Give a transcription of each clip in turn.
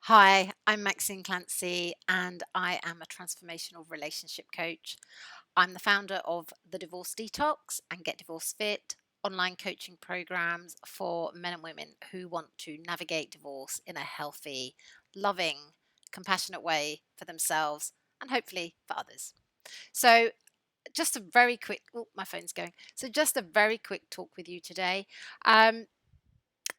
Hi, I'm Maxine Clancy and I am a transformational relationship coach. I'm the founder of the Divorce Detox and Get Divorce Fit online coaching programs for men and women who want to navigate divorce in a healthy, loving, compassionate way for themselves and hopefully for others. So, just a very quick, oh, my phone's going. So, just a very quick talk with you today. Um,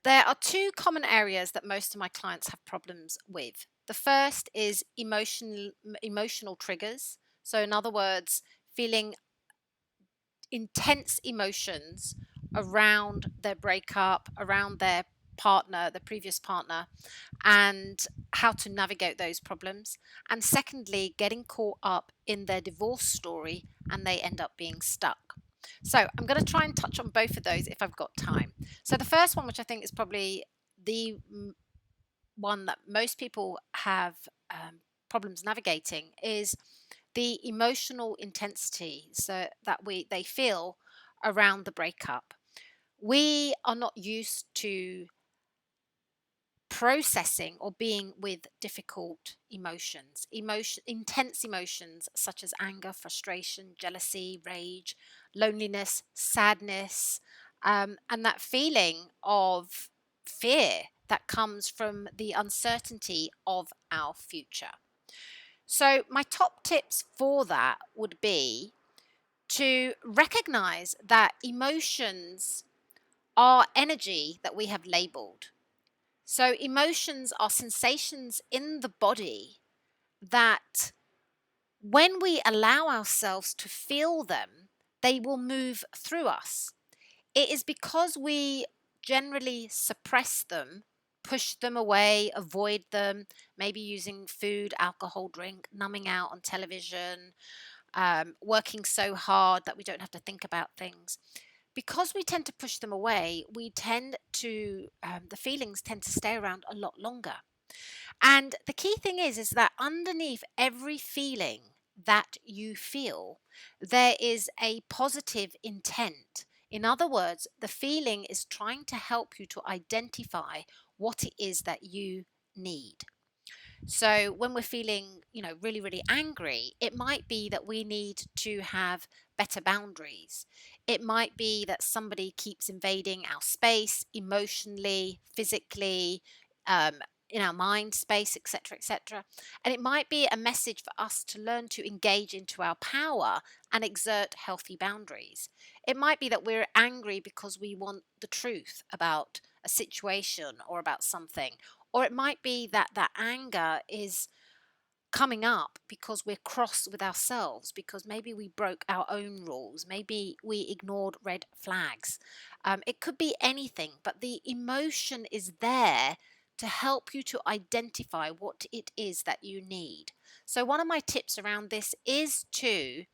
there are two common areas that most of my clients have problems with. The first is emotional triggers. So, in other words, feeling intense emotions around their breakup, around their partner, the previous partner, and how to navigate those problems. And secondly, getting caught up in their divorce story and they end up being stuck. So I'm going to try and touch on both of those if I've got time. So the first one, which I think is probably the one that most people have problems navigating, is the emotional intensity so that they feel around the breakup. We are not used to processing or being with difficult intense emotions such as anger, frustration, jealousy, rage, loneliness, sadness, and that feeling of fear that comes from the uncertainty of our future. So my top tips for that would be to recognize that emotions are energy that we have labeled. So, emotions are sensations in the body that, when we allow ourselves to feel them, they will move through us. It is because we generally suppress them, push them away, avoid them, maybe using food, alcohol, drink, numbing out on television, working so hard that we don't have to think about things. Because we tend to push them away, the feelings tend to stay around a lot longer. And the key thing is that underneath every feeling that you feel, there is a positive intent. In other words, the feeling is trying to help you to identify what it is that you need. So when we're feeling, really, really angry, it might be that we need to have better boundaries. It might be that somebody keeps invading our space emotionally, physically, um, in our mind space, etc., etc. And it might be a message for us to learn to engage into our power and exert healthy boundaries. It might be that we're angry because we want the truth about a situation or about something, or it might be that that anger is coming up because we're cross with ourselves, because maybe we broke our own rules, maybe we ignored red flags. It could be anything, but the emotion is there to help you to identify what it is that you need. So, one of my tips around this is to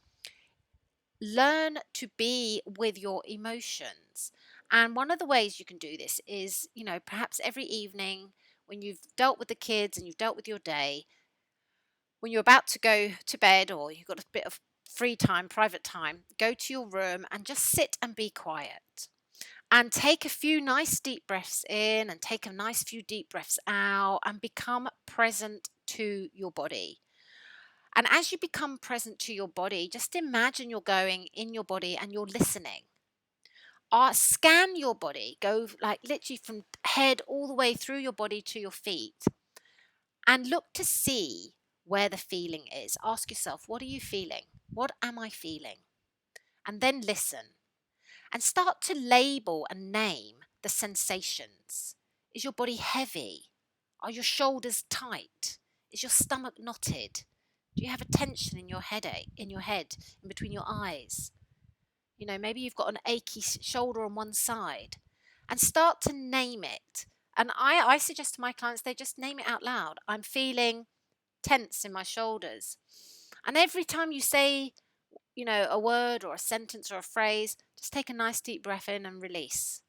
learn to be with your emotions. And one of the ways you can do this is, perhaps every evening when you've dealt with the kids and you've dealt with your day, when you're about to go to bed or you've got a bit of free time, private time, go to your room and just sit and be quiet. And take a few nice deep breaths in and take a nice few deep breaths out and become present to your body. And as you become present to your body, just imagine you're going in your body and you're listening. Scan your body, go like literally from head all the way through your body to your feet, and look to see where the feeling is. Ask yourself, what are you feeling? What am I feeling? And then listen and start to label and name the sensations. Is your body heavy? Are your shoulders tight? Is your stomach knotted? Do you have a tension in your headache, in your head, in between your eyes? Maybe you've got an achy shoulder on one side, and start to name it. And I suggest to my clients they just name it out loud. I'm feeling tense in my shoulders. And every time you say, a word or a sentence or a phrase, just take a nice deep breath in and release.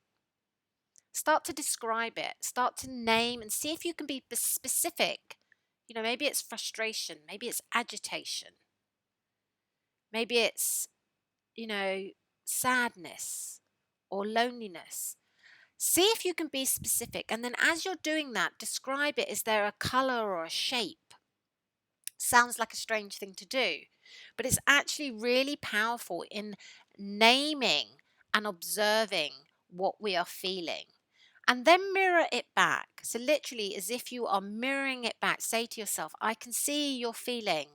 Start to describe it. Start to name and see if you can be specific. Maybe it's frustration. Maybe it's agitation. Maybe it's, sadness or loneliness. See if you can be specific. And then as you're doing that, describe it. Is there a color or a shape? Sounds like a strange thing to do, but it's actually really powerful in naming and observing what we are feeling. And then mirror it back. So, literally, as if you are mirroring it back, say to yourself, I can see you're feeling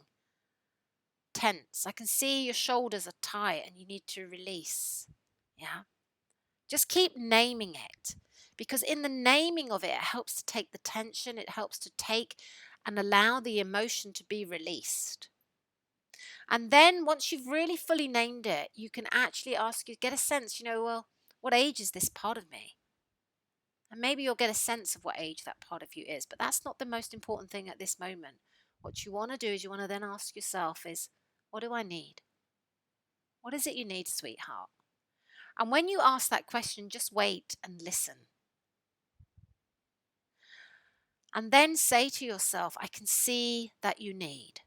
tense. I can see your shoulders are tight and you need to release. Yeah. Just keep naming it, because in the naming of it, it helps to take the tension, it helps to take and allow the emotion to be released. And then once you've really fully named it, you can actually get a sense, well, what age is this part of me? And maybe you'll get a sense of what age that part of you is, but that's not the most important thing at this moment. What you want to do is you want to then ask yourself is, what do I need? What is it you need, sweetheart? And when you ask that question, just wait and listen. And then say to yourself, I can see that you need.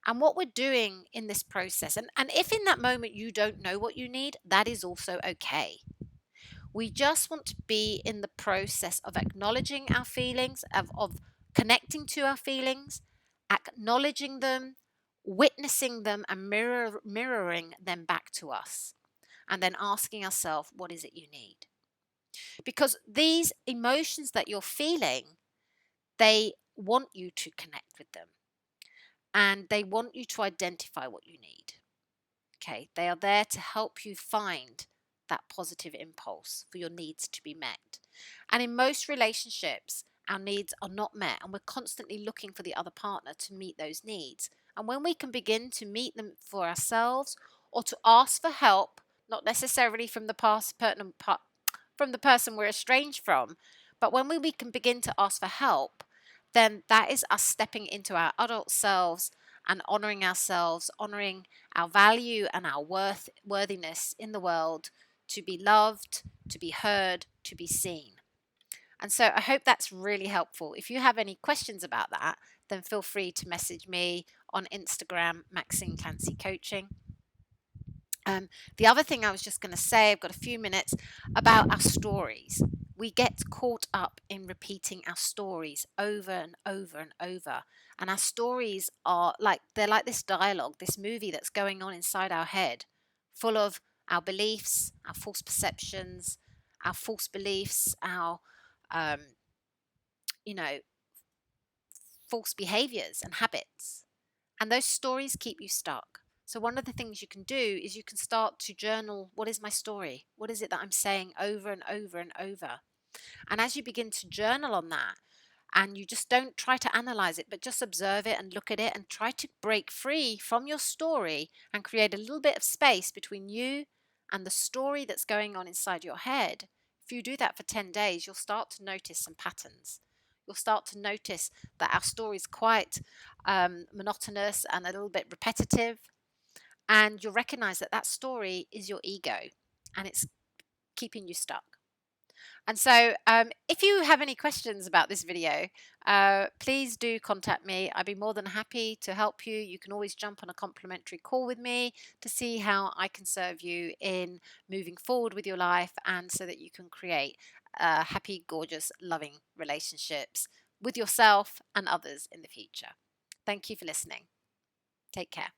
And what we're doing in this process, and if in that moment you don't know what you need, that is also okay. We just want to be in the process of acknowledging our feelings, of connecting to our feelings, acknowledging them, witnessing them, and mirroring them back to us. And then asking ourselves, what is it you need? Because these emotions that you're feeling, they want you to connect with them. And they want you to identify what you need. Okay, they are there to help you find that positive impulse for your needs to be met. And in most relationships, our needs are not met, and we're constantly looking for the other partner to meet those needs. And when we can begin to meet them for ourselves, or to ask for help, not necessarily from the person we're estranged from, but when we can begin to ask for help, then that is us stepping into our adult selves and honoring ourselves, honoring our value and our worthiness in the world, to be loved, to be heard, to be seen. And so I hope that's really helpful. If you have any questions about that, then feel free to message me on Instagram, Maxine Clancy Coaching. The other thing I was just going to say, I've got a few minutes, about our stories. We get caught up in repeating our stories over and over and over. And our stories they're like this dialogue, this movie that's going on inside our head, full of our beliefs, our false perceptions, our false beliefs, our, um, you know, false behaviors and habits. And those stories keep you stuck. So one of the things you can do is you can start to journal, what is my story? What is it that I'm saying over and over and over? And as you begin to journal on that, and you just don't try to analyze it, but just observe it and look at it and try to break free from your story and create a little bit of space between you and the story that's going on inside your head. If you do that for 10 days, you'll start to notice some patterns. You'll start to notice that our story is quite monotonous and a little bit repetitive. And you'll recognize that that story is your ego and it's keeping you stuck. And so if you have any questions about this video, please do contact me. I'd be more than happy to help you. You can always jump on a complimentary call with me to see how I can serve you in moving forward with your life, and so that you can create happy, gorgeous, loving relationships with yourself and others in the future. Thank you for listening. Take care.